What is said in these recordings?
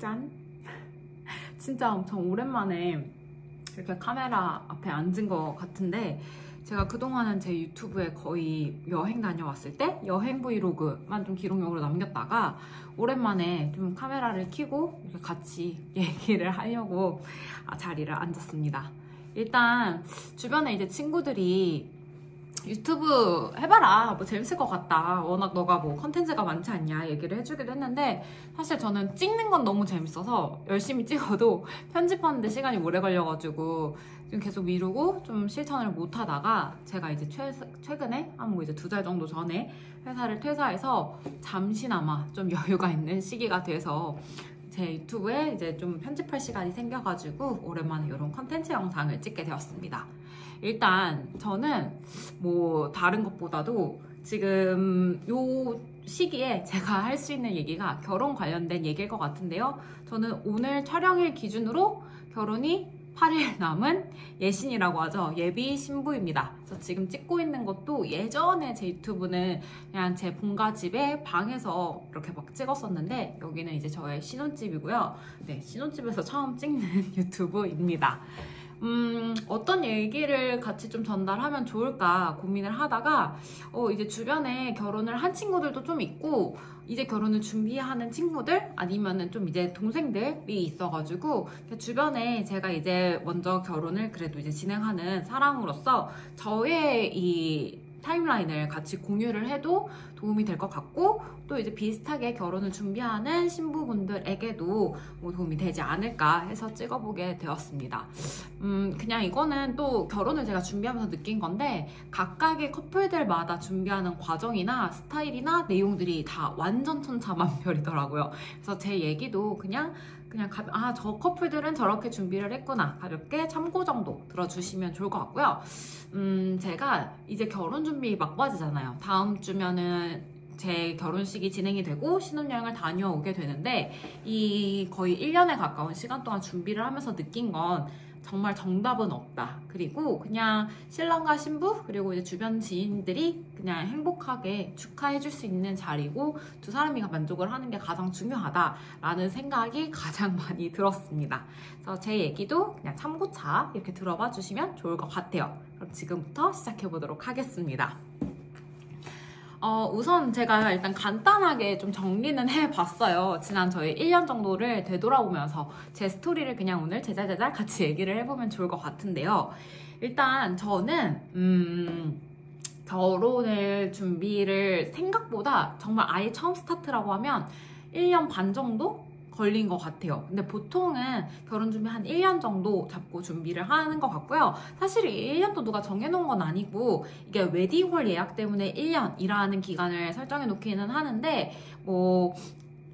짠! 진짜 엄청 오랜만에 이렇게 카메라 앞에 앉은 것 같은데, 제가 그동안은 제 유튜브에 거의 여행 다녀왔을 때 여행 브이로그만 좀 기록용으로 남겼다가 오랜만에 좀 카메라를 켜고 이렇게 같이 얘기를 하려고 자리를 앉았습니다. 일단 주변에 이제 친구들이 유튜브 해봐라, 뭐 재밌을 것 같다, 워낙 너가 뭐 컨텐츠가 많지 않냐 얘기를 해주기도 했는데, 사실 저는 찍는 건 너무 재밌어서 열심히 찍어도 편집하는데 시간이 오래 걸려가지고 좀 계속 미루고 좀 실천을 못 하다가, 제가 이제 최근에 한 뭐 이제 2달 정도 전에 회사를 퇴사해서 잠시나마 좀 여유가 있는 시기가 돼서 제 유튜브에 이제 좀 편집할 시간이 생겨가지고 오랜만에 이런 컨텐츠 영상을 찍게 되었습니다. 일단 저는 뭐 다른 것보다도 지금 요 시기에 제가 할 수 있는 얘기가 결혼 관련된 얘기일 것 같은데요. 저는 오늘 촬영일 기준으로 결혼이 8일 남은 예신이라고 하죠. 예비 신부입니다. 그래서 지금 찍고 있는 것도 예전에 제 유튜브는 그냥 제 본가 집에 방에서 이렇게 막 찍었었는데, 여기는 이제 저의 신혼집이고요. 네, 신혼집에서 처음 찍는 유튜브입니다. 어떤 얘기를 같이 좀 전달하면 좋을까 고민을 하다가 이제 주변에 결혼을 한 친구들도 좀 있고, 이제 결혼을 준비하는 친구들 아니면은 좀 이제 동생들이 있어가지고, 주변에 제가 이제 먼저 결혼을 그래도 이제 진행하는 사람으로서 저의 이 타임라인을 같이 공유를 해도 도움이 될 것 같고, 또 이제 비슷하게 결혼을 준비하는 신부분들에게도 뭐 도움이 되지 않을까 해서 찍어보게 되었습니다. 그냥 이거는 또 결혼을 제가 준비하면서 느낀 건데, 각각의 커플들마다 준비하는 과정이나 스타일이나 내용들이 다 완전 천차만별이더라고요. 그래서 제 얘기도 그냥 저 커플들은 저렇게 준비를 했구나, 가볍게 참고 정도 들어주시면 좋을 것 같고요. 제가 이제 결혼 준비 막바지잖아요. 다음 주면은 제 결혼식이 진행이 되고 신혼여행을 다녀오게 되는데, 이 거의 1년에 가까운 시간 동안 준비를 하면서 느낀 건 정말 정답은 없다. 그리고 그냥 신랑과 신부 그리고 이제 주변 지인들이 그냥 행복하게 축하해줄 수 있는 자리고, 두 사람이 만족을 하는 게 가장 중요하다라는 생각이 가장 많이 들었습니다. 그래서 제 얘기도 그냥 참고차 이렇게 들어봐 주시면 좋을 것 같아요. 그럼 지금부터 시작해보도록 하겠습니다. 우선 제가 일단 간단하게 좀 정리는 해봤어요. 지난 저희 1년 정도를 되돌아보면서 제 스토리를 그냥 오늘 제잘제잘 같이 얘기를 해보면 좋을 것 같은데요. 일단 저는 결혼을 준비를 생각보다 정말 아예 처음 스타트라고 하면 1년 반 정도 걸린 것 같아요. 근데 보통은 결혼 준비 한 1년 정도 잡고 준비를 하는 것 같고요. 사실 1년도 누가 정해놓은 건 아니고, 이게 웨딩홀 예약 때문에 1년이라는 기간을 설정해 놓기는 하는데, 뭐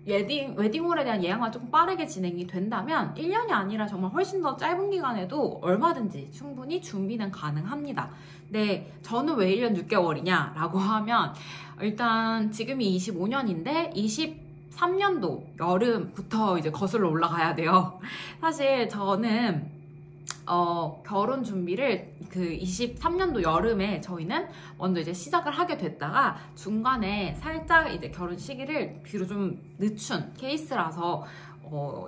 웨딩홀에 대한 예약만 조금 빠르게 진행이 된다면 1년이 아니라 정말 훨씬 더 짧은 기간에도 얼마든지 충분히 준비는 가능합니다. 근데 저는 왜 1년 6개월이냐 라고 하면, 일단 지금이 25년인데 23년도 여름부터 이제 거슬러 올라가야 돼요. 사실 저는 결혼 준비를 그 23년도 여름에 저희는 먼저 이제 시작을 하게 됐다가, 중간에 살짝 이제 결혼 시기를 뒤로 좀 늦춘 케이스라서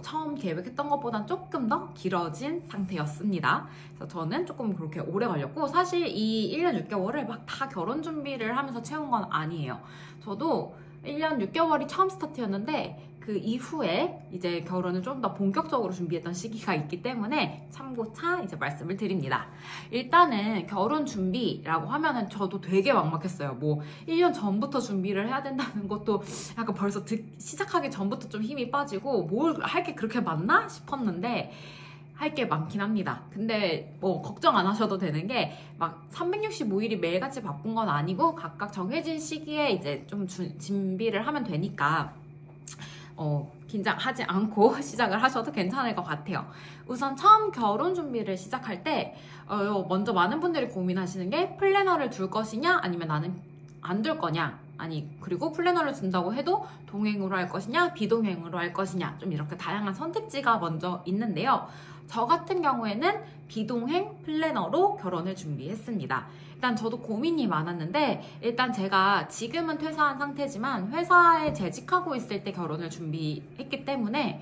처음 계획했던 것보단 조금 더 길어진 상태였습니다. 그래서 저는 조금 그렇게 오래 걸렸고, 사실 이 1년 6개월을 막 다 결혼 준비를 하면서 채운 건 아니에요. 저도 1년 6개월이 처음 스타트였는데, 그 이후에 이제 결혼을 좀 더 본격적으로 준비했던 시기가 있기 때문에 참고차 이제 말씀을 드립니다. 일단은 결혼 준비라고 하면은 저도 되게 막막했어요. 뭐 1년 전부터 준비를 해야 된다는 것도 약간 벌써 시작하기 전부터 좀 힘이 빠지고, 뭘 할 게 그렇게 많나 싶었는데 할 게 많긴 합니다. 근데 뭐 걱정 안 하셔도 되는 게, 막 365일이 매일같이 바쁜 건 아니고 각각 정해진 시기에 이제 좀 준비를 하면 되니까 긴장하지 않고 시작을 하셔도 괜찮을 것 같아요. 우선 처음 결혼 준비를 시작할 때 먼저 많은 분들이 고민하시는 게, 플래너를 둘 것이냐 아니면 나는 안 둘 거냐, 그리고 플래너를 둔다고 해도 동행으로 할 것이냐 비동행으로 할 것이냐, 좀 이렇게 다양한 선택지가 먼저 있는데요. 저 같은 경우에는 비동행 플래너로 결혼을 준비했습니다. 일단 저도 고민이 많았는데, 일단 제가 지금은 퇴사한 상태지만 회사에 재직하고 있을 때 결혼을 준비했기 때문에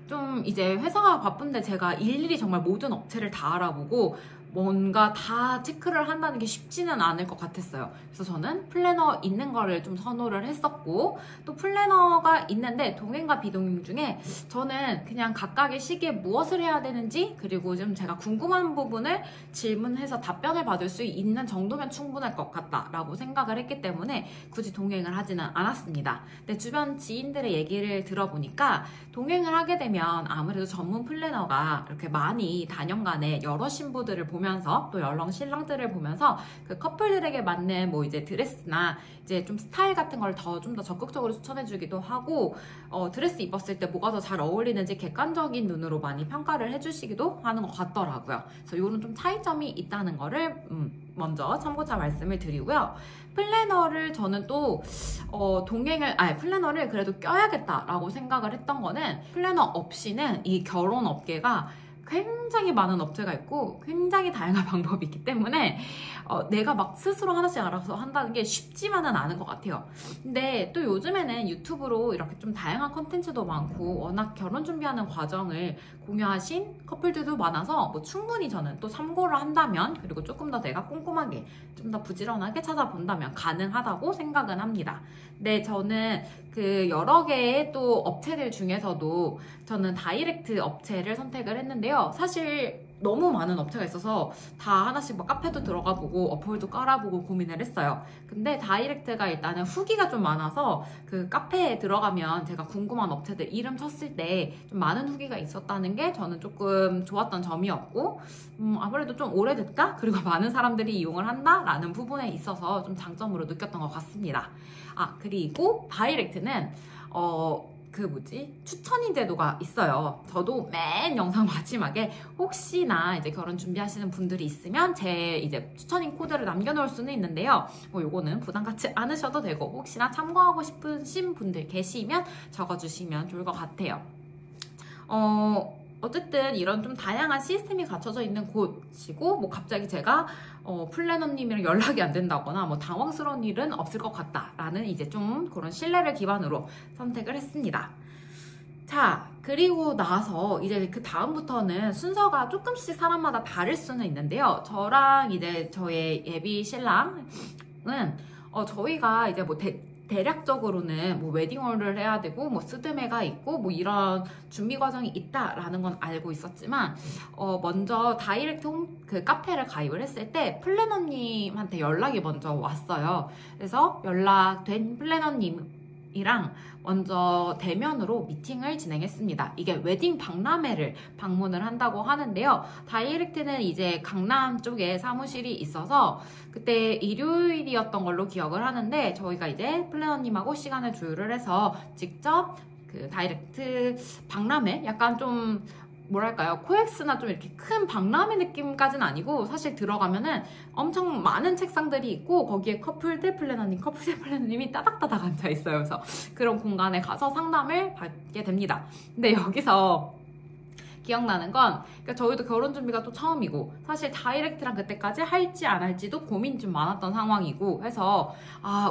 좀 이제 회사가 바쁜데 제가 일일이 정말 모든 업체를 다 알아보고 뭔가 다 체크를 한다는 게 쉽지는 않을 것 같았어요. 그래서 저는 플래너 있는 거를 좀 선호를 했었고, 또 플래너가 있는데 동행과 비동행 중에 저는 그냥 각각의 시기에 무엇을 해야 되는지, 그리고 좀 제가 궁금한 부분을 질문해서 답변을 받을 수 있는 정도면 충분할 것 같다라고 생각을 했기 때문에 굳이 동행을 하지는 않았습니다. 근데 주변 지인들의 얘기를 들어보니까 동행을 하게 되면 아무래도 전문 플래너가 이렇게 많이 단연간에 여러 신부들을 보면서 또 여러 신랑들을 보면서 그 커플들에게 맞는 뭐 이제 드레스나 이제 좀 스타일 같은 걸 좀 더 적극적으로 추천해주기도 하고, 드레스 입었을 때 뭐가 더 잘 어울리는지 객관적인 눈으로 많이 평가를 해주시기도 하는 것 같더라고요. 그래서 이런 좀 차이점이 있다는 거를 먼저 참고차 말씀을 드리고요. 플래너를 저는 또 플래너를 그래도 껴야겠다라고 생각을 했던 거는, 플래너 없이는 이 결혼 업계가 굉장히 많은 업체가 있고 굉장히 다양한 방법이 있기 때문에 내가 막 스스로 하나씩 알아서 한다는 게 쉽지만은 않은 것 같아요. 근데 또 요즘에는 유튜브로 이렇게 좀 다양한 컨텐츠도 많고 워낙 결혼 준비하는 과정을 공유하신 커플들도 많아서 뭐 충분히 저는 또 참고를 한다면, 그리고 조금 더 내가 꼼꼼하게 좀 더 부지런하게 찾아본다면 가능하다고 생각은 합니다. 근데 저는 그 여러 개의 또 업체들 중에서도 저는 다이렉트 업체를 선택을 했는데요. 사실 너무 많은 업체가 있어서 다 하나씩 막 카페도 들어가 보고 어플도 깔아보고 고민을 했어요. 근데 다이렉트가 일단은 후기가 좀 많아서 그 카페에 들어가면 제가 궁금한 업체들 이름 쳤을 때 좀 많은 후기가 있었다는 게 저는 조금 좋았던 점이었고, 아무래도 좀 오래됐다? 그리고 많은 사람들이 이용을 한다라는 부분에 있어서 좀 장점으로 느꼈던 것 같습니다. 그리고 다이렉트는 추천인 제도가 있어요. 저도 맨 영상 마지막에 혹시나 이제 결혼 준비하시는 분들이 있으면 제 이제 추천인 코드를 남겨놓을 수는 있는데요. 요거는 부담 갖지 않으셔도 되고, 혹시나 참고하고 싶으신 분들 계시면 적어주시면 좋을 것 같아요. 어쨌든 이런 좀 다양한 시스템이 갖춰져 있는 곳이고, 뭐 갑자기 제가 플래너님이랑 연락이 안 된다거나 뭐 당황스러운 일은 없을 것 같다라는 이제 좀 그런 신뢰를 기반으로 선택을 했습니다. 자, 그리고 나서 이제 그 다음부터는 순서가 조금씩 사람마다 다를 수는 있는데요. 저랑 이제 저의 예비 신랑은 저희가 이제 뭐 대략적으로는 뭐 웨딩홀을 해야 되고 뭐 스드메가 있고 뭐 이런 준비 과정이 있다라는 건 알고 있었지만, 먼저 다이렉트 그 카페를 가입을 했을 때 플래너님한테 연락이 먼저 왔어요. 그래서 연락된 플래너님이랑 먼저 대면으로 미팅을 진행했습니다. 이게 웨딩 박람회를 방문을 한다고 하는데요. 다이렉트는 이제 강남 쪽에 사무실이 있어서 그때 일요일이었던 걸로 기억을 하는데, 저희가 이제 플래너님하고 시간을 조율을 해서 직접 그 다이렉트 박람회, 약간 좀 뭐랄까요, 코엑스나 좀 이렇게 큰 박람회 느낌까지는 아니고, 사실 들어가면은 엄청 많은 책상들이 있고 거기에 커플 플래너님이 따닥따닥 앉아 있어요. 그래서 그런 공간에 가서 상담을 받게 됩니다. 근데 여기서 기억나는 건, 그러니까 저희도 결혼 준비가 또 처음이고 사실 다이렉트랑 그때까지 할지 안 할지도 고민이 좀 많았던 상황이고 해서,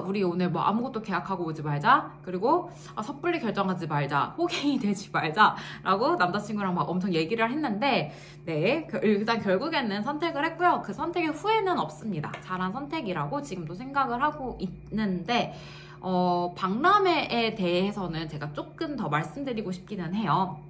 우리 오늘 뭐 아무것도 계약하고 오지 말자, 그리고 섣불리 결정하지 말자, 호갱이 되지 말자 라고 남자친구랑 막 엄청 얘기를 했는데, 네, 일단 결국에는 선택을 했고요. 그 선택의 후회는 없습니다. 잘한 선택이라고 지금도 생각을 하고 있는데, 박람회에 대해서는 제가 조금 더 말씀드리고 싶기는 해요.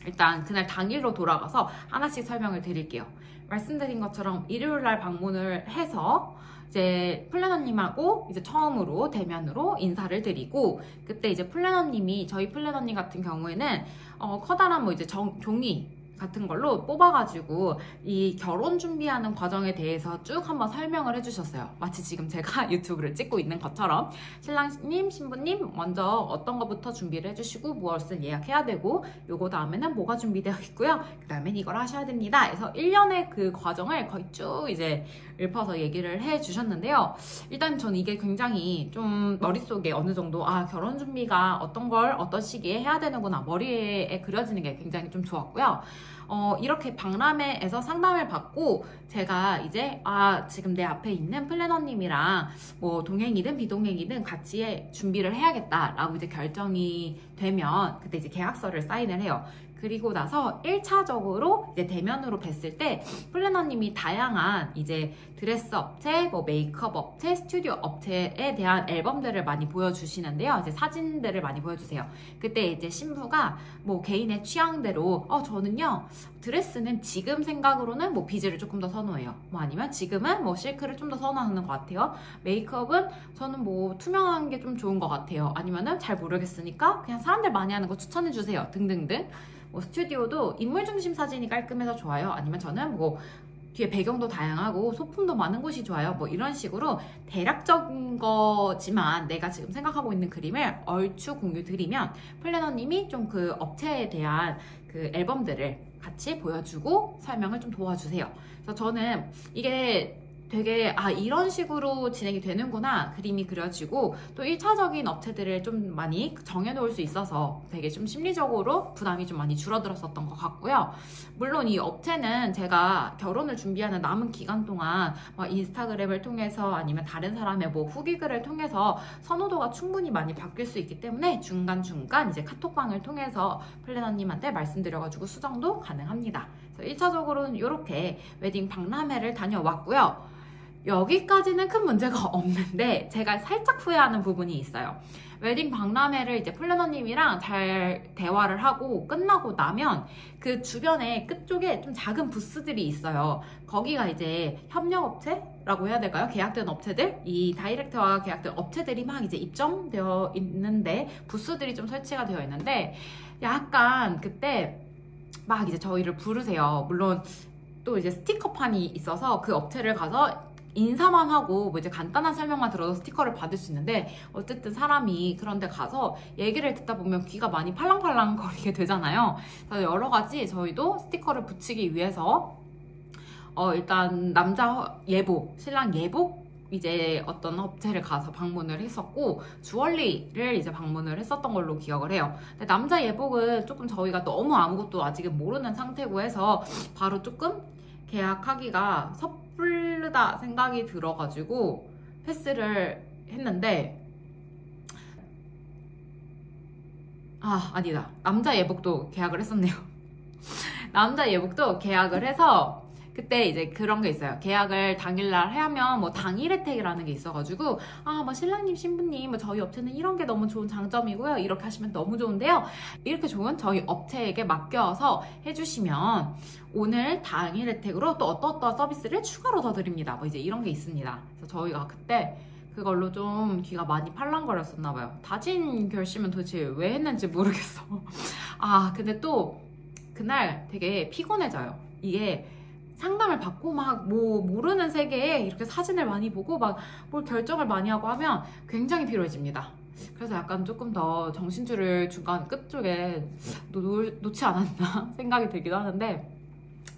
일단 그날 당일로 돌아가서 하나씩 설명을 드릴게요. 말씀드린 것처럼 일요일날 방문을 해서 이제 플래너님하고 이제 처음으로 대면으로 인사를 드리고, 그때 이제 플래너님이, 저희 플래너님 같은 경우에는 커다란 뭐 이제 종이 같은 걸로 뽑아가지고 이 결혼 준비하는 과정에 대해서 쭉 한번 설명을 해주셨어요. 마치 지금 제가 유튜브를 찍고 있는 것처럼 신랑님, 신부님 먼저 어떤 것부터 준비를 해주시고 무엇을 예약해야 되고, 요거 다음에는 뭐가 준비되어 있고요, 그 다음엔 이걸 하셔야 됩니다. 그래서 1년의 그 과정을 거의 쭉 이제 읊어서 얘기를 해주셨는데요. 일단 전 이게 굉장히 좀 머릿속에 어느 정도 결혼 준비가 어떤 걸 어떤 시기에 해야 되는구나 머리에 그려지는 게 굉장히 좀 좋았고요. 이렇게 박람회에서 상담을 받고 제가 이제 지금 내 앞에 있는 플래너님이랑 뭐 동행이든 비동행이든 같이 준비를 해야겠다라고 이제 결정이 되면 그때 이제 계약서를 사인을 해요. 그리고 나서 1차적으로 이제 대면으로 뵀을 때 플래너님이 다양한 이제 드레스 업체, 뭐 메이크업 업체, 스튜디오 업체에 대한 앨범들을 많이 보여주시는데요. 이제 사진들을 많이 보여주세요. 그때 이제 신부가 뭐 개인의 취향대로 저는요 드레스는 지금 생각으로는 뭐 비즈를 조금 더 선호해요. 뭐 아니면 지금은 뭐 실크를 좀 더 선호하는 것 같아요. 메이크업은 저는 뭐 투명한 게 좀 좋은 것 같아요. 아니면은 잘 모르겠으니까 그냥 사람들 많이 하는 거 추천해주세요. 등등등. 뭐 스튜디오도 인물 중심 사진이 깔끔해서 좋아요. 아니면 저는 뭐 뒤에 배경도 다양하고 소품도 많은 곳이 좋아요. 뭐 이런 식으로 대략적인 거지만 내가 지금 생각하고 있는 그림을 얼추 공유 드리면 플래너님이 좀 그 업체에 대한 그 앨범들을 같이 보여주고 설명을 좀 도와주세요. 그래서 저는 이게 되게 이런 식으로 진행이 되는구나 그림이 그려지고 또 1차적인 업체들을 좀 많이 정해놓을 수 있어서 되게 좀 심리적으로 부담이 좀 많이 줄어들었었던 것 같고요. 물론 이 업체는 제가 결혼을 준비하는 남은 기간 동안 인스타그램을 통해서 아니면 다른 사람의 뭐 후기글을 통해서 선호도가 충분히 많이 바뀔 수 있기 때문에 중간중간 이제 카톡방을 통해서 플래너님한테 말씀드려가지고 수정도 가능합니다. 그래서 1차적으로는 이렇게 웨딩 박람회를 다녀왔고요. 여기까지는 큰 문제가 없는데 제가 살짝 후회하는 부분이 있어요. 웨딩 박람회를 이제 플래너님이랑 잘 대화를 하고 끝나고 나면 그 주변에 끝쪽에 좀 작은 부스들이 있어요. 거기가 이제 협력업체라고 해야 될까요? 계약된 업체들, 이 다이렉트와 계약된 업체들이 막 이제 입점되어 있는데 부스들이 좀 설치가 되어 있는데 약간 그때 막 이제 저희를 부르세요. 물론 또 이제 스티커판이 있어서 그 업체를 가서 인사만 하고 뭐 이제 간단한 설명만 들어도 스티커를 받을 수 있는데 어쨌든 사람이 그런 데 가서 얘기를 듣다 보면 귀가 많이 팔랑팔랑 거리게 되잖아요. 그래서 여러 가지 저희도 스티커를 붙이기 위해서 일단 남자 예복, 신랑 예복 이제 어떤 업체를 가서 방문을 했었고 주얼리를 이제 방문을 했었던 걸로 기억을 해요. 근데 남자 예복은 조금 저희가 너무 아무것도 아직은 모르는 상태고 해서 바로 조금 계약하기가 섣부르다 생각이 들어가지고 패스를 했는데 아니다. 남자 예복도 계약을 했었네요. 남자 예복도 계약을 해서 그때 이제 그런 게 있어요. 계약을 당일날 하면 뭐 당일 혜택이라는 게 있어가지고 뭐 신랑님 신부님 뭐 저희 업체는 이런 게 너무 좋은 장점이고요. 이렇게 하시면 너무 좋은데요. 이렇게 좋은 저희 업체에게 맡겨서 해주시면 오늘 당일 혜택으로 또 어떠어떠한 서비스를 추가로 더 드립니다. 뭐 이제 이런 게 있습니다. 그래서 저희가 그때 그걸로 좀 귀가 많이 팔랑거렸었나 봐요. 다진 결심은 도대체 왜 했는지 모르겠어. 근데 또 그날 되게 피곤해져요. 이게 상담을 받고 막 뭐 모르는 세계에 이렇게 사진을 많이 보고 막 뭘 결정을 많이 하고 하면 굉장히 피로해집니다. 그래서 약간 조금 더 정신줄을 중간 끝쪽에 놓지 않았나 생각이 들기도 하는데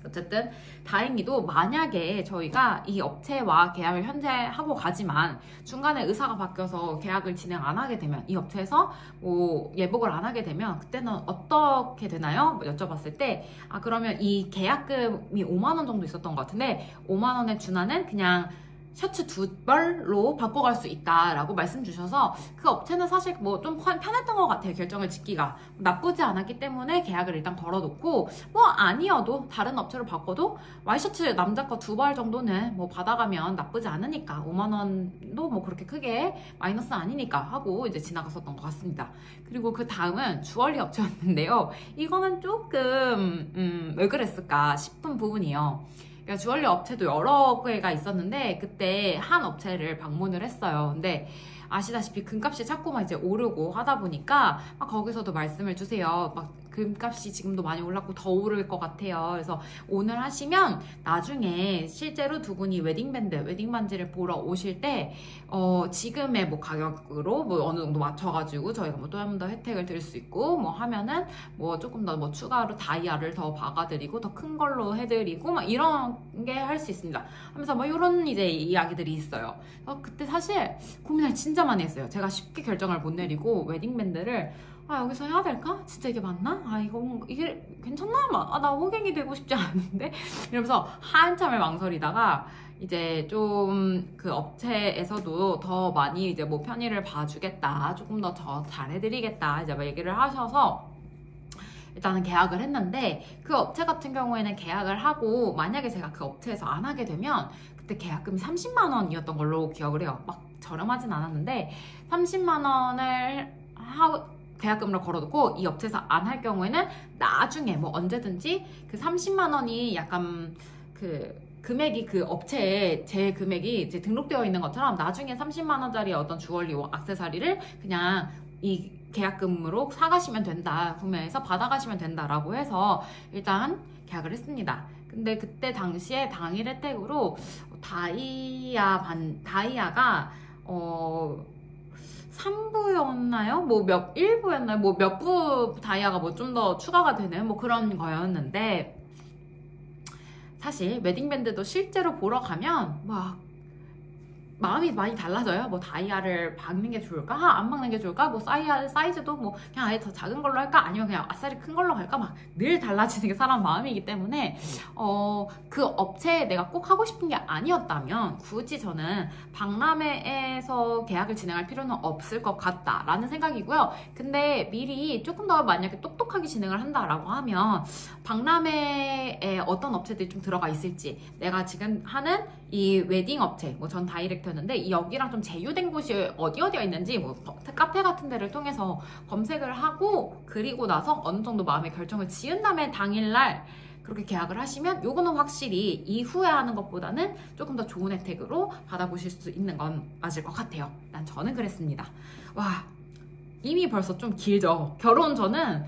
어쨌든 다행히도 만약에 저희가 이 업체와 계약을 현재 하고 가지만 중간에 의사가 바뀌어서 계약을 진행 안 하게 되면 이 업체에서 뭐 예복을 안 하게 되면 그때는 어떻게 되나요? 뭐 여쭤봤을 때 그러면 이 계약금이 5만 원 정도 있었던 것 같은데 5만 원에 준하는 그냥 셔츠 2벌로 바꿔갈 수 있다라고 말씀 주셔서 그 업체는 사실 뭐 좀 편했던 것 같아요. 결정을 짓기가 나쁘지 않았기 때문에 계약을 일단 걸어놓고 뭐 아니어도 다른 업체로 바꿔도 와이셔츠 남자 거 2벌 정도는 뭐 받아가면 나쁘지 않으니까 5만 원도 뭐 그렇게 크게 마이너스 아니니까 하고 이제 지나갔었던 것 같습니다. 그리고 그 다음은 주얼리 업체였는데요. 이거는 조금 왜 그랬을까 싶은 부분이요. 그러니까 주얼리 업체도 여러 개가 있었는데 그때 한 업체를 방문을 했어요. 근데 아시다시피 금값이 자꾸 막 이제 오르고 하다 보니까 막 거기서도 말씀을 주세요. 막 금값이 지금도 많이 올랐고 더 오를 것 같아요. 그래서 오늘 하시면 나중에 실제로 두 분이 웨딩 반지를 보러 오실 때 지금의 뭐 가격으로 뭐 어느 정도 맞춰가지고 저희가 뭐 또 한 번 더 혜택을 드릴 수 있고 뭐 하면은 뭐 조금 더 뭐 추가로 다이아를 더 박아드리고 더 큰 걸로 해드리고 막 이런 게 할 수 있습니다. 하면서 뭐 이런 이제 이야기들이 있어요. 그때 사실 고민을 진짜 많이 했어요. 제가 쉽게 결정을 못 내리고 웨딩밴드를 여기서 해야 될까? 진짜 이게 맞나? 이게 괜찮나? 나 호갱이 되고 싶지 않은데? 이러면서 한참을 망설이다가 이제 좀 그 업체에서도 더 많이 이제 뭐 편의를 봐주겠다. 조금 더 잘해드리겠다. 이제 막 얘기를 하셔서 일단은 계약을 했는데, 그 업체 같은 경우에는 계약을 하고 만약에 제가 그 업체에서 안 하게 되면 그때 계약금이 30만 원이었던 걸로 기억을 해요. 막 저렴하진 않았는데 30만 원을 계약금으로 걸어두고 이 업체에서 안 할 경우에는 나중에 뭐 언제든지 그 30만 원이 약간 그 금액이 그 업체에 제 금액이 이제 등록되어 있는 것처럼 나중에 30만 원짜리 어떤 주얼리 액세서리를 그냥 이 계약금으로 사가시면 된다, 구매해서 받아가시면 된다라고 해서 일단 계약을 했습니다. 근데 그때 당시에 당일 혜택으로 다이아가 3부였나요? 뭐 1부였나요? 뭐 몇 부 다이아가 뭐 좀 더 추가가 되는 뭐 그런 거였는데, 사실 웨딩밴드도 실제로 보러 가면 막 마음이 많이 달라져요. 뭐 다이아를 박는 게 좋을까? 안 박는 게 좋을까? 뭐 사이즈도 뭐 그냥 아예 더 작은 걸로 할까? 아니면 그냥 아싸리 큰 걸로 갈까? 막 늘 달라지는 게 사람 마음이기 때문에 그 업체에 내가 꼭 하고 싶은 게 아니었다면 굳이 저는 박람회에서 계약을 진행할 필요는 없을 것 같다라는 생각이고요. 근데 미리 조금 더 만약에 똑똑하게 진행을 한다라고 하면 박람회에 어떤 업체들이 좀 들어가 있을지, 내가 지금 하는 이 웨딩 업체, 뭐 전 다이렉터였는데 여기랑 좀 제휴된 곳이 어디가 있는지 뭐 카페 같은 데를 통해서 검색을 하고, 그리고 나서 어느 정도 마음의 결정을 지은 다음에 당일날 그렇게 계약을 하시면 요거는 확실히 이후에 하는 것보다는 조금 더 좋은 혜택으로 받아보실 수 있는 건 맞을 것 같아요. 난 저는 그랬습니다. 와, 이미 벌써 좀 길죠. 결혼 저는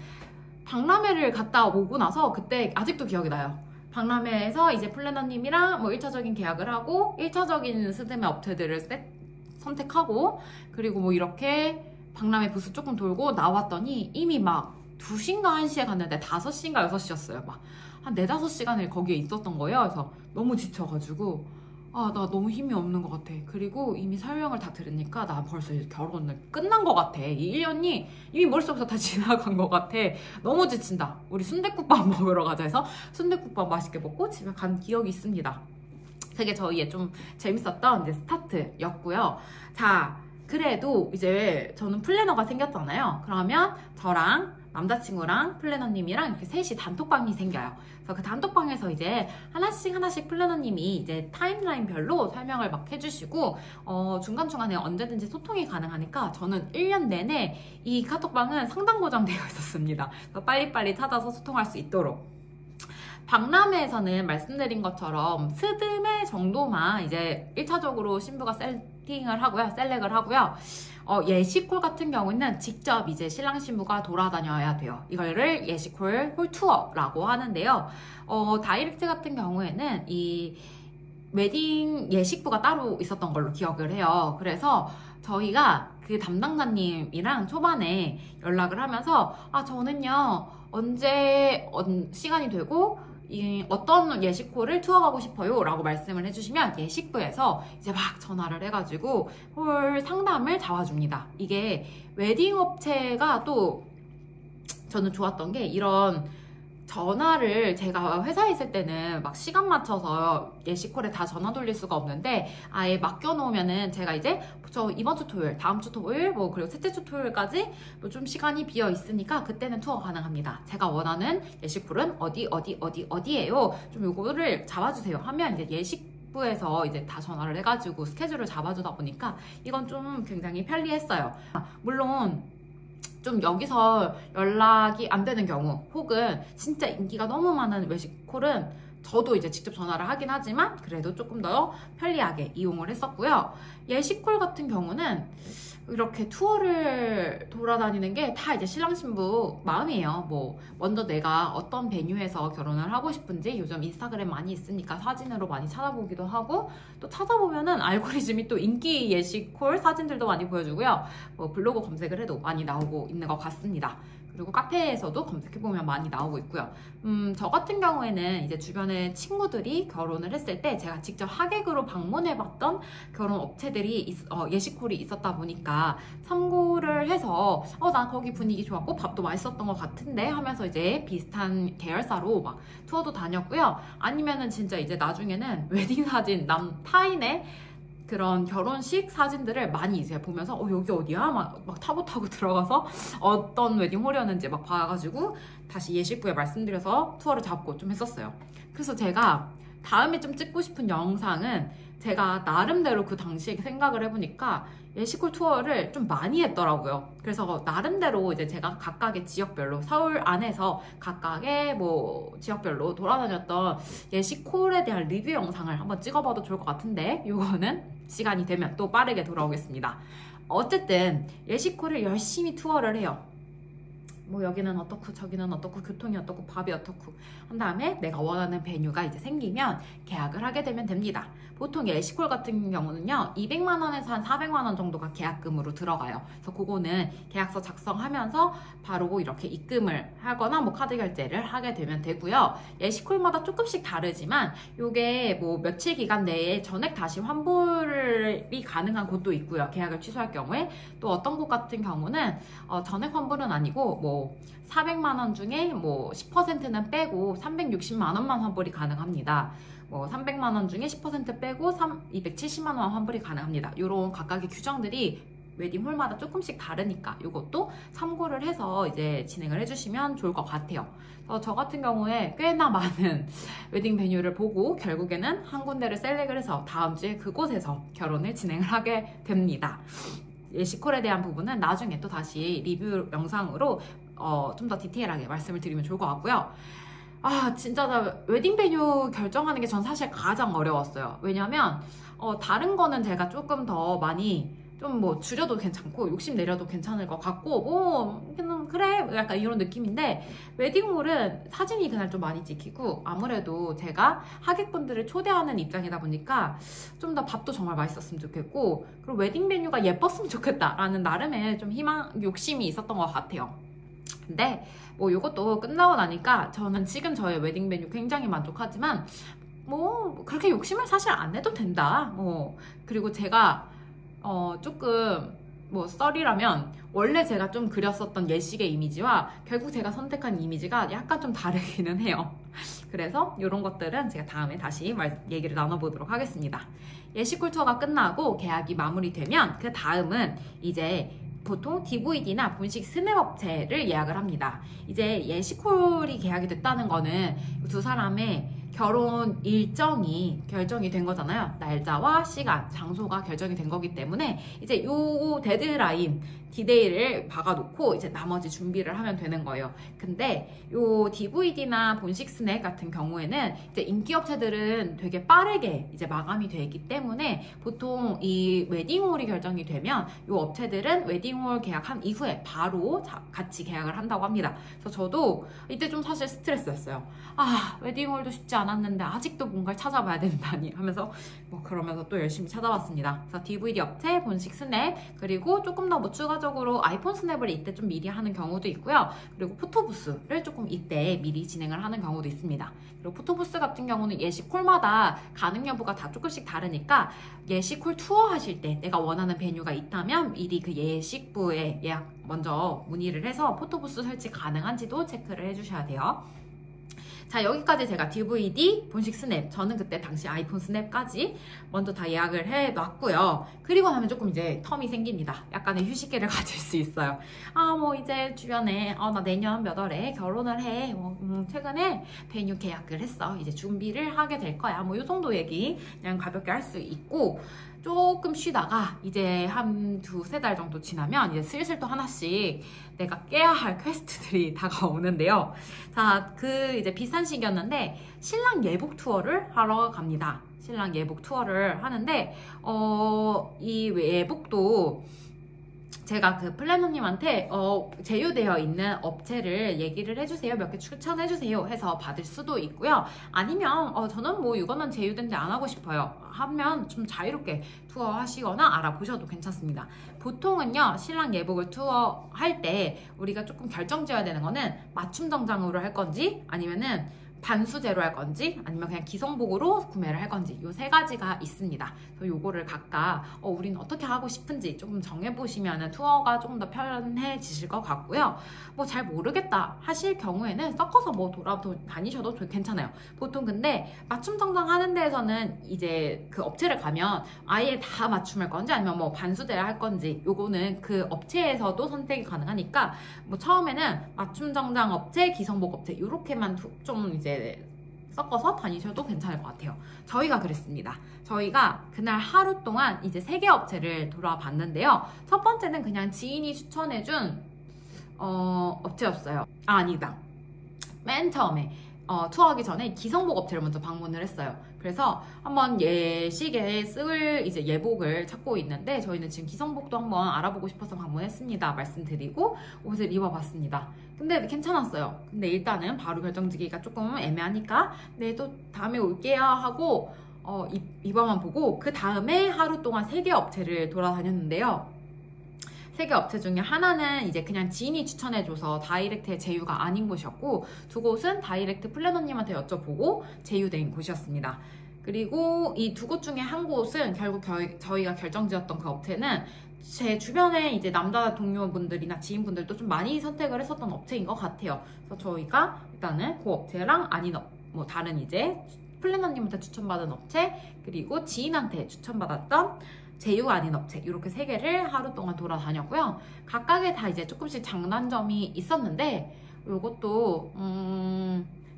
박람회를 갔다 오고 나서 그때 아직도 기억이 나요. 박람회에서 이제 플래너님이랑 뭐 1차적인 계약을 하고 1차적인 스드메 업체들을 선택하고, 그리고 뭐 이렇게 박람회 부스 조금 돌고 나왔더니 이미 막 2시인가 1시에 갔는데 5시인가 6시였어요. 막 한 4, 5시간을 거기에 있었던 거예요. 그래서 너무 지쳐가지고 나 너무 힘이 없는 것 같아. 그리고 이미 설명을 다 들으니까 나 벌써 결혼을 끝난 것 같아. 이 1년이 이미 머릿속에서 다 지나간 것 같아. 너무 지친다. 우리 순댓국밥 먹으러 가자 해서 순댓국밥 맛있게 먹고 집에 간 기억이 있습니다. 그게 저희의 좀 재밌었던 이제 스타트였고요. 자, 그래도 이제 저는 플래너가 생겼잖아요. 그러면 저랑 남자친구랑 플래너님이랑 이렇게 셋이 단톡방이 생겨요. 그래서 그 단톡방에서 이제 하나씩 플래너님이 이제 타임라인별로 설명을 막 해주시고 중간중간에 언제든지 소통이 가능하니까 저는 1년 내내 이 카톡방은 상단 고정되어 있었습니다. 그래서 빨리빨리 찾아서 소통할 수 있도록. 박람회에서는 말씀드린 것처럼 스드메 정도만 이제 1차적으로 신부가 셀렉을 하고요. 예시콜 같은 경우는 직접 이제 신랑 신부가 돌아다녀야 돼요. 이거를 예시콜 홀투어라고 하는데요. 다이렉트 같은 경우에는 이 웨딩 예식부가 따로 있었던 걸로 기억을 해요. 그래서 저희가 그 담당자님이랑 초반에 연락을 하면서 저는요 언제 시간이 되고 어떤 예식홀을 투어 가고 싶어요 라고 말씀을 해주시면 예식부에서 이제 막 전화를 해가지고 홀 상담을 잡아줍니다. 이게 웨딩 업체가 또 저는 좋았던 게, 이런 전화를 제가 회사에 있을 때는 막 시간 맞춰서 예식홀에 다 전화 돌릴 수가 없는데 아예 맡겨놓으면은 제가 이제 저 이번 주 토요일, 다음 주 토요일, 뭐 그리고 셋째 주 토요일까지 뭐 좀 시간이 비어 있으니까 그때는 투어 가능합니다. 제가 원하는 예식홀은 어디예요? 좀 요거를 잡아주세요 하면 이제 예식부에서 이제 다 전화를 해가지고 스케줄을 잡아주다 보니까 이건 좀 굉장히 편리했어요. 물론 좀 여기서 연락이 안 되는 경우, 혹은 진짜 인기가 너무 많은 외식콜은 저도 이제 직접 전화를 하긴 하지만 그래도 조금 더 편리하게 이용을 했었고요. 예식콜 같은 경우는 이렇게 투어를 돌아다니는 게 다 이제 신랑 신부 마음이에요. 뭐 먼저 내가 어떤 베뉴에서 결혼을 하고 싶은지, 요즘 인스타그램 많이 있으니까 사진으로 많이 찾아보기도 하고, 또 찾아보면은 알고리즘이 또 인기 예식콜 사진들도 많이 보여주고요. 뭐 블로그 검색을 해도 많이 나오고 있는 것 같습니다. 그리고 카페에서도 검색해보면 많이 나오고 있고요. 저 같은 경우에는 이제 주변에 친구들이 결혼을 했을 때 제가 직접 하객으로 방문해봤던 결혼 업체들이 예식콜이 있었다 보니까 참고를 해서 나 거기 분위기 좋았고 밥도 맛있었던 것 같은데 하면서 이제 비슷한 계열사로 막 투어도 다녔고요. 아니면은 진짜 이제 나중에는 웨딩 사진 타인의 그런 결혼식 사진들을 많이 이제 보면서 여기 어디야? 막 타고 들어가서 어떤 웨딩홀이었는지 막 봐가지고 다시 예식부에 말씀드려서 투어를 잡고 좀 했었어요. 그래서 제가 다음에 좀 찍고 싶은 영상은 제가 나름대로 그 당시에 생각을 해보니까 예식홀 투어를 좀 많이 했더라고요. 그래서 나름대로 이제 제가 각각의 지역별로 서울 안에서 각각의 뭐 지역별로 돌아다녔던 예식홀에 대한 리뷰 영상을 한번 찍어봐도 좋을 것 같은데 이거는 시간이 되면 또 빠르게 돌아오겠습니다. 어쨌든 예식홀을 열심히 투어를 해요. 뭐 여기는 어떻고 저기는 어떻고 교통이 어떻고 밥이 어떻고 한 다음에 내가 원하는 베뉴가 이제 생기면 계약을 하게 되면 됩니다. 보통 예식홀 같은 경우는요 200만 원에서 한 400만 원 정도가 계약금으로 들어가요. 그래서 그거는 계약서 작성하면서 바로 이렇게 입금을 하거나 뭐 카드 결제를 하게 되면 되고요. 예식홀마다 조금씩 다르지만 요게 뭐 며칠 기간 내에 전액 다시 환불이 가능한 곳도 있고요. 계약을 취소할 경우에 또 어떤 곳 같은 경우는 전액 환불은 아니고 뭐 400만 원 중에 뭐 10%는 빼고 360만 원만 환불이 가능합니다. 뭐 300만 원 중에 10% 빼고 270만 원 환불이 가능합니다. 이런 각각의 규정들이 웨딩홀마다 조금씩 다르니까 이것도 참고를 해서 이제 진행을 해주시면 좋을 것 같아요. 저 같은 경우에 꽤나 많은 웨딩 베뉴를 보고 결국에는 한 군데를 셀렉을 해서 다음 주에 그곳에서 결혼을 진행을 하게 됩니다. 예식홀에 대한 부분은 나중에 또 다시 리뷰 영상으로 좀 더 디테일하게 말씀을 드리면 좋을 것 같고요. 진짜 웨딩 베뉴 결정하는 게 전 사실 가장 어려웠어요. 왜냐면 다른 거는 제가 조금 더 많이 좀 뭐 줄여도 괜찮고 욕심 내려도 괜찮을 것 같고 뭐 그냥 그래 약간 이런 느낌인데 웨딩홀은 사진이 그날 좀 많이 찍히고 아무래도 제가 하객분들을 초대하는 입장이다 보니까 좀 더 밥도 정말 맛있었으면 좋겠고 그리고 웨딩 베뉴가 예뻤으면 좋겠다라는 나름의 좀 욕심이 있었던 것 같아요. 근데 뭐 이것도 끝나고 나니까 저는 지금 저의 웨딩 베뉴 굉장히 만족하지만 뭐 그렇게 욕심을 사실 안 내도 된다. 그리고 제가 조금 뭐 썰이라면 원래 제가 좀 그렸었던 예식의 이미지와 결국 제가 선택한 이미지가 약간 좀 다르기는 해요. 그래서 이런 것들은 제가 다음에 다시 얘기를 나눠보도록 하겠습니다. 예식홀 투어가 끝나고 계약이 마무리되면 그 다음은 이제 보통 DVD나 본식 스냅 업체를 예약을 합니다. 이제 예식홀이 계약이 됐다는 거는 두 사람의 결혼 일정이 결정이 된 거잖아요. 날짜와 시간, 장소가 결정이 된 거기 때문에 이제 요 데드라인, 디데이를 박아놓고 이제 나머지 준비를 하면 되는 거예요. 근데 요 DVD나 본식 스냅 같은 경우에는 이제 인기 업체들은 되게 빠르게 이제 마감이 돼 있기 때문에 보통 이 웨딩홀이 결정이 되면 요 업체들은 웨딩홀 계약한 이후에 바로 같이 계약을 한다고 합니다. 그래서 저도 이때 좀 사실 스트레스였어요. 웨딩홀도 쉽지 않았는데 아직도 뭔가를 찾아봐야 된다니 하면서 뭐 그러면서 또 열심히 찾아봤습니다. 그래서 DVD 업체, 본식 스냅, 그리고 조금 더 뭐 추가적으로 아이폰 스냅을 이때 좀 미리 하는 경우도 있고요. 그리고 포토부스를 조금 이때 미리 진행을 하는 경우도 있습니다. 그리고 포토부스 같은 경우는 예식홀마다 가능 여부가 다 조금씩 다르니까 예식홀 투어 하실 때 내가 원하는 베뉴가 있다면 미리 그 예식부에 예약 먼저 문의를 해서 포토부스 설치 가능한지도 체크를 해주셔야 돼요. 자, 여기까지 제가 DVD, 본식 스냅, 저는 그때 당시 아이폰 스냅까지 먼저 다 예약을 해놨고요. 그리고 나면 조금 이제 텀이 생깁니다. 약간의 휴식기를 가질 수 있어요. 뭐 이제 주변에 나 내년 몇 월에 결혼을 해. 최근에 베뉴 계약을 했어. 이제 준비를 하게 될 거야. 뭐 이 정도 얘기 그냥 가볍게 할 수 있고 조금 쉬다가 이제 한 두세 달 정도 지나면 이제 슬슬 또 하나씩 내가 깨야 할 퀘스트들이 다가오는데요. 자, 그 이제 비슷한 시기였는데 신랑 예복 투어를 하러 갑니다. 신랑 예복 투어를 하는데 이 예복도 제가 그 플래너님한테 제휴되어 있는 업체를 얘기를 해주세요. 몇 개 추천해주세요 해서 받을 수도 있고요. 아니면 저는 뭐 이거는 제휴된데 안 하고 싶어요 하면 좀 자유롭게 투어 하시거나 알아보셔도 괜찮습니다. 보통은요 신랑 예복을 투어 할 때 우리가 조금 결정지어야 되는 거는 맞춤 정장으로 할 건지 아니면은 반수제로 할 건지 아니면 그냥 기성복으로 구매를 할 건지 요 세 가지가 있습니다. 그래서 요거를 각각 우리는 어떻게 하고 싶은지 조금 정해보시면 투어가 조금 더 편해지실 것 같고요. 뭐 잘 모르겠다 하실 경우에는 섞어서 뭐 돌아다니셔도 괜찮아요. 보통 근데 맞춤 정장 하는 데에서는 이제 그 업체를 가면 아예 다 맞춤할 건지 아니면 뭐 반수제를 할 건지 요거는 그 업체에서도 선택이 가능하니까 뭐 처음에는 맞춤 정장 업체, 기성복 업체 이렇게만 좀 이제 섞어서 다니셔도 괜찮을 것 같아요. 저희가 그랬습니다. 저희가 그날 하루 동안 이제 3개 업체를 돌아봤는데요. 첫 번째는 그냥 지인이 추천해준 업체였어요. 아니다. 맨 처음에 투어하기 전에 기성복 업체를 먼저 방문을 했어요. 그래서 한번 예식에 쓸 이제 예복을 찾고 있는데 저희는 지금 기성복도 한번 알아보고 싶어서 방문했습니다. 말씀드리고 옷을 입어봤습니다. 근데 괜찮았어요. 근데 일단은 바로 결정지기가 조금 애매하니까 네, 또 다음에 올게요 하고 입어만 보고 그 다음에 하루 동안 3개 업체를 돌아다녔는데요. 3개 업체 중에 하나는 이제 그냥 지인이 추천해줘서 다이렉트의 제휴가 아닌 곳이었고, 2곳은 다이렉트 플래너님한테 여쭤보고 제휴된 곳이었습니다. 그리고 이 2곳 중에 한 곳은 결국 저희가 결정지었던 그 업체는 제 주변에 이제 남자 동료분들이나 지인분들도 좀 많이 선택을 했었던 업체인 것 같아요. 그래서 저희가 일단은 그 업체랑 아닌 뭐 다른 이제 플래너님한테 추천받은 업체, 그리고 지인한테 추천받았던 제휴 아닌 업체 이렇게 3개를 하루 동안 돌아다녔고요. 각각에 다 이제 조금씩 장단점이 있었는데 이것도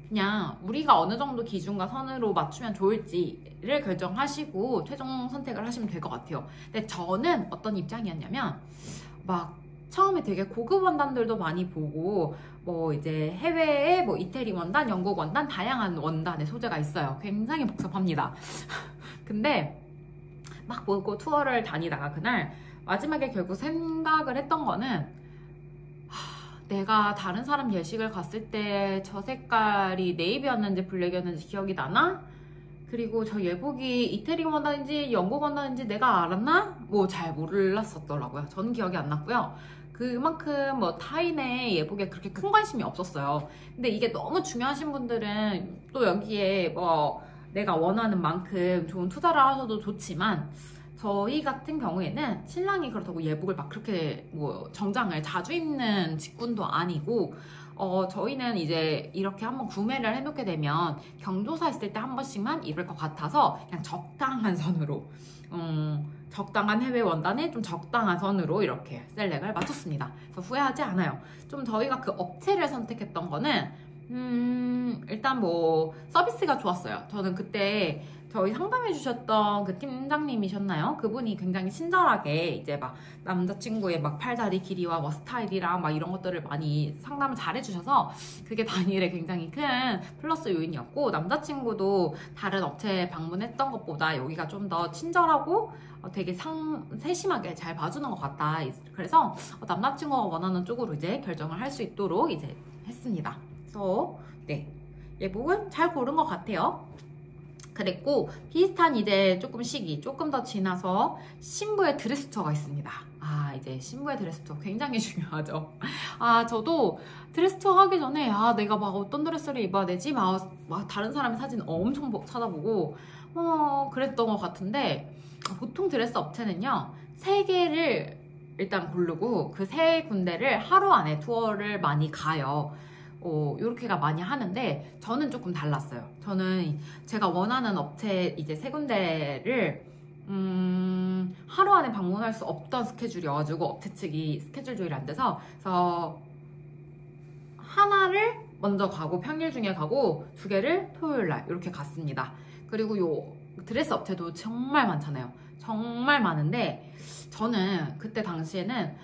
그냥 우리가 어느 정도 기준과 선으로 맞추면 좋을지를 결정하시고 최종 선택을 하시면 될 것 같아요. 근데 저는 어떤 입장이었냐면 막 처음에 되게 고급 원단들도 많이 보고 뭐 이제 해외에 뭐 이태리 원단, 영국 원단, 다양한 원단의 소재가 있어요. 굉장히 복잡합니다. 근데 막 보고 투어를 다니다가 그날 마지막에 결국 생각을 했던 거는 내가 다른 사람 예식을 갔을 때 저 색깔이 네이비였는지 블랙이었는지 기억이 나나? 그리고 저 예복이 이태리 원단인지 영국 원단인지 내가 알았나? 뭐 잘 몰랐었더라고요. 저는 기억이 안 났고요. 그만큼 뭐 타인의 예복에 그렇게 큰 관심이 없었어요. 근데 이게 너무 중요하신 분들은 또 여기에 뭐 내가 원하는 만큼 좋은 투자를 하셔도 좋지만 저희 같은 경우에는 신랑이 그렇다고 예복을 막 그렇게 뭐 정장을 자주 입는 직군도 아니고 저희는 이제 이렇게 한번 구매를 해놓게 되면 경조사 있을 때 한 번씩만 입을 것 같아서 그냥 적당한 선으로 적당한 해외 원단에 좀 적당한 선으로 이렇게 셀렉을 맞췄습니다. 그래서 후회하지 않아요. 좀 저희가 그 업체를 선택했던 거는 일단 뭐 서비스가 좋았어요. 저는 그때 저희 상담해 주셨던 그 팀장님이셨나요? 그분이 굉장히 친절하게 이제 막 남자친구의 막 팔다리 길이와 뭐 스타일이랑 막 이런 것들을 많이 상담을 잘 해주셔서 그게 단일에 굉장히 큰 플러스 요인이었고, 남자친구도 다른 업체 방문했던 것보다 여기가 좀 더 친절하고 되게 세심하게 잘 봐주는 것 같다. 그래서 남자친구가 원하는 쪽으로 이제 결정을 할 수 있도록 이제 했습니다. 그래서 네, 예복은 잘 고른 것 같아요. 그랬고 비슷한 이제 조금 시기 조금 더 지나서 신부의 드레스 투어가 있습니다. 이제 신부의 드레스 투어 굉장히 중요하죠. 저도 드레스 투어 하기 전에 내가 막 어떤 드레스를 입어야 되지? 막 다른 사람의 사진 엄청 찾아보고 그랬던 것 같은데, 보통 드레스 업체는요 3개를 일단 고르고 그 3군데를 하루 안에 투어를 많이 가요. 요렇게가 많이 하는데 저는 조금 달랐어요. 저는 제가 원하는 업체 이제 3군데를 하루 안에 방문할 수 없던 스케줄이어가지고 업체 측이 스케줄 조율이 안 돼서 그래서 하나를 먼저 가고 평일 중에 가고 2개를 토요일날 이렇게 갔습니다. 그리고 요 드레스 업체도 정말 많잖아요. 정말 많은데 저는 그때 당시에는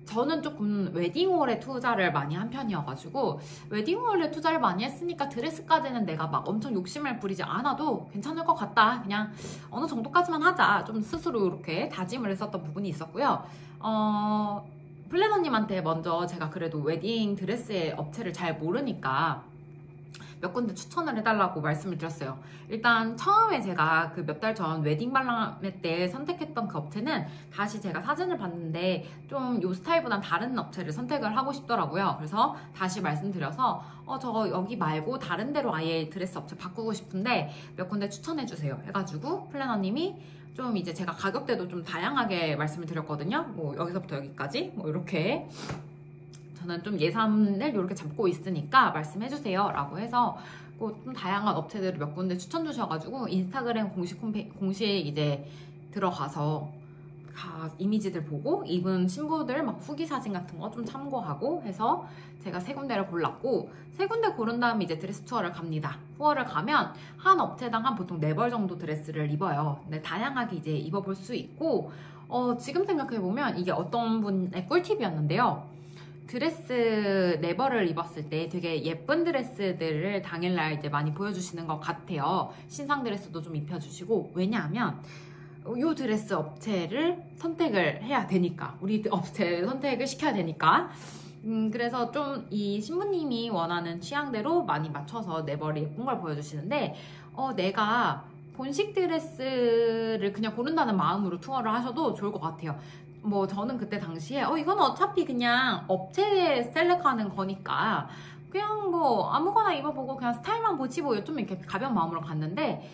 저는 조금 웨딩홀에 투자를 많이 한 편이어가지고 웨딩홀에 투자를 많이 했으니까 드레스까지는 내가 막 엄청 욕심을 부리지 않아도 괜찮을 것 같다. 그냥 어느 정도까지만 하자. 좀 스스로 이렇게 다짐을 했었던 부분이 있었고요. 플래너님한테 먼저 제가 그래도 웨딩 드레스의 업체를 잘 모르니까 몇 군데 추천을 해달라고 말씀을 드렸어요. 일단 처음에 제가 그 몇 달 전 웨딩 박람회 때 선택했던 그 업체는 다시 제가 사진을 봤는데 좀 요 스타일보단 다른 업체를 선택을 하고 싶더라고요. 그래서 다시 말씀드려서 저 여기 말고 다른 데로 아예 드레스 업체 바꾸고 싶은데 몇 군데 추천해주세요 해가지고 플래너님이 좀 이제 제가 가격대도 좀 다양하게 말씀을 드렸거든요. 뭐 여기서부터 여기까지 뭐 이렇게 저는 좀 예산을 이렇게 잡고 있으니까 말씀해주세요 라고 해서 좀 다양한 업체들을 몇 군데 추천 주셔가지고 인스타그램 공식 이제 들어가서 이미지들 보고 입은 신부들 막 후기 사진 같은 거 좀 참고하고 해서 제가 세 군데를 골랐고, 세 군데 고른 다음에 이제 드레스 투어를 갑니다. 투어를 가면 한 업체당 한 보통 4벌 정도 드레스를 입어요. 근데 다양하게 이제 입어볼 수 있고, 지금 생각해보면 이게 어떤 분의 꿀팁이었는데요. 드레스 4벌을 입었을 때 되게 예쁜 드레스들을 당일날 이제 많이 보여주시는 것 같아요. 신상 드레스도 좀 입혀주시고, 왜냐하면 이 드레스 업체를 선택을 해야 되니까, 우리 업체 선택을 시켜야 되니까. 그래서 좀 이 신부님이 원하는 취향대로 많이 맞춰서 4벌이 예쁜 걸 보여주시는데, 내가 본식 드레스를 그냥 고른다는 마음으로 투어를 하셔도 좋을 것 같아요. 뭐 저는 그때 당시에 이건 어차피 그냥 업체에 셀렉하는 거니까 그냥 뭐 아무거나 입어보고 그냥 스타일만 보지 뭐 좀 이렇게 가벼운 마음으로 갔는데,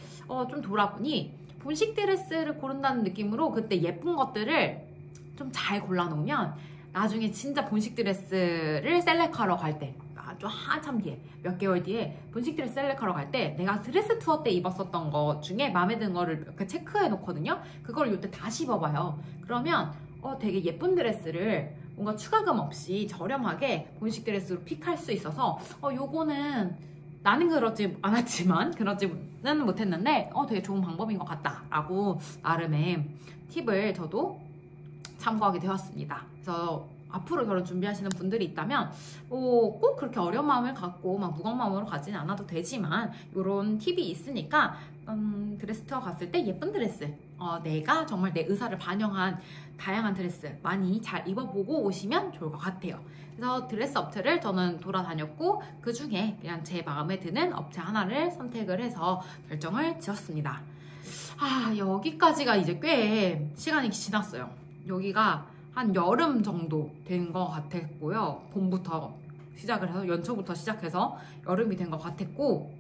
좀 돌아보니 본식 드레스를 고른다는 느낌으로 그때 예쁜 것들을 좀 잘 골라놓으면 나중에 진짜 본식 드레스를 셀렉하러 갈 때, 아주 한참 뒤에, 몇 개월 뒤에 본식 드레스 셀렉하러 갈 때 내가 드레스 투어 때 입었었던 것 중에 마음에 드는 거를 이렇게 체크해 놓거든요. 그걸 이때 다시 입어봐요. 그러면 되게 예쁜 드레스를 뭔가 추가금 없이 저렴하게 본식 드레스로 픽할 수 있어서 요거는 나는 그러지 않았지만 그러지는 못했는데 되게 좋은 방법인 것 같다 라고 나름의 팁을 저도 참고하게 되었습니다. 그래서 앞으로 결혼 준비하시는 분들이 있다면 꼭 그렇게 어려운 마음을 갖고 막 무거운 마음으로 가지는 않아도 되지만 이런 팁이 있으니까 드레스 투어 갔을 때 예쁜 드레스, 내가 정말 내 의사를 반영한 다양한 드레스 많이 잘 입어보고 오시면 좋을 것 같아요. 그래서 드레스 업체를 저는 돌아다녔고 그 중에 그냥 제 마음에 드는 업체 하나를 선택을 해서 결정을 지었습니다. 여기까지가 이제 꽤 시간이 지났어요. 여기가 한 여름 정도 된 것 같았고요. 봄부터 시작을 해서 연초부터 시작해서 여름이 된 것 같았고,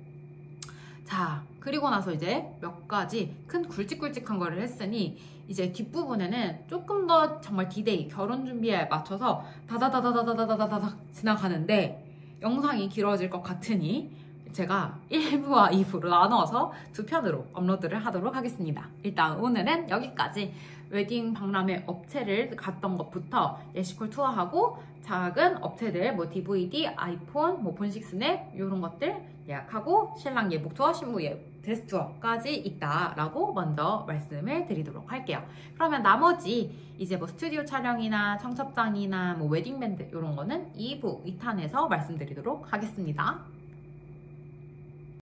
자 그리고 나서 이제 몇 가지 큰 굵직굵직한 거를 했으니 이제 뒷부분에는 조금 더 정말 디데이, 결혼 준비에 맞춰서 다다다다다다다다다 지나가는데 영상이 길어질 것 같으니 제가 1부와 2부로 나눠서 2편으로 업로드를 하도록 하겠습니다. 일단 오늘은 여기까지. 웨딩 박람회 업체를 갔던 것부터 예시콜 투어하고 작은 업체들 뭐 DVD, 아이폰, 뭐 본식 스냅 이런 것들 예약하고 신랑 예복 투어, 신부 드레스 투어까지 있다라고 먼저 말씀을 드리도록 할게요. 그러면 나머지 이제 뭐 스튜디오 촬영이나 청첩장이나 뭐 웨딩 밴드 이런 거는 2부 2탄에서 말씀드리도록 하겠습니다.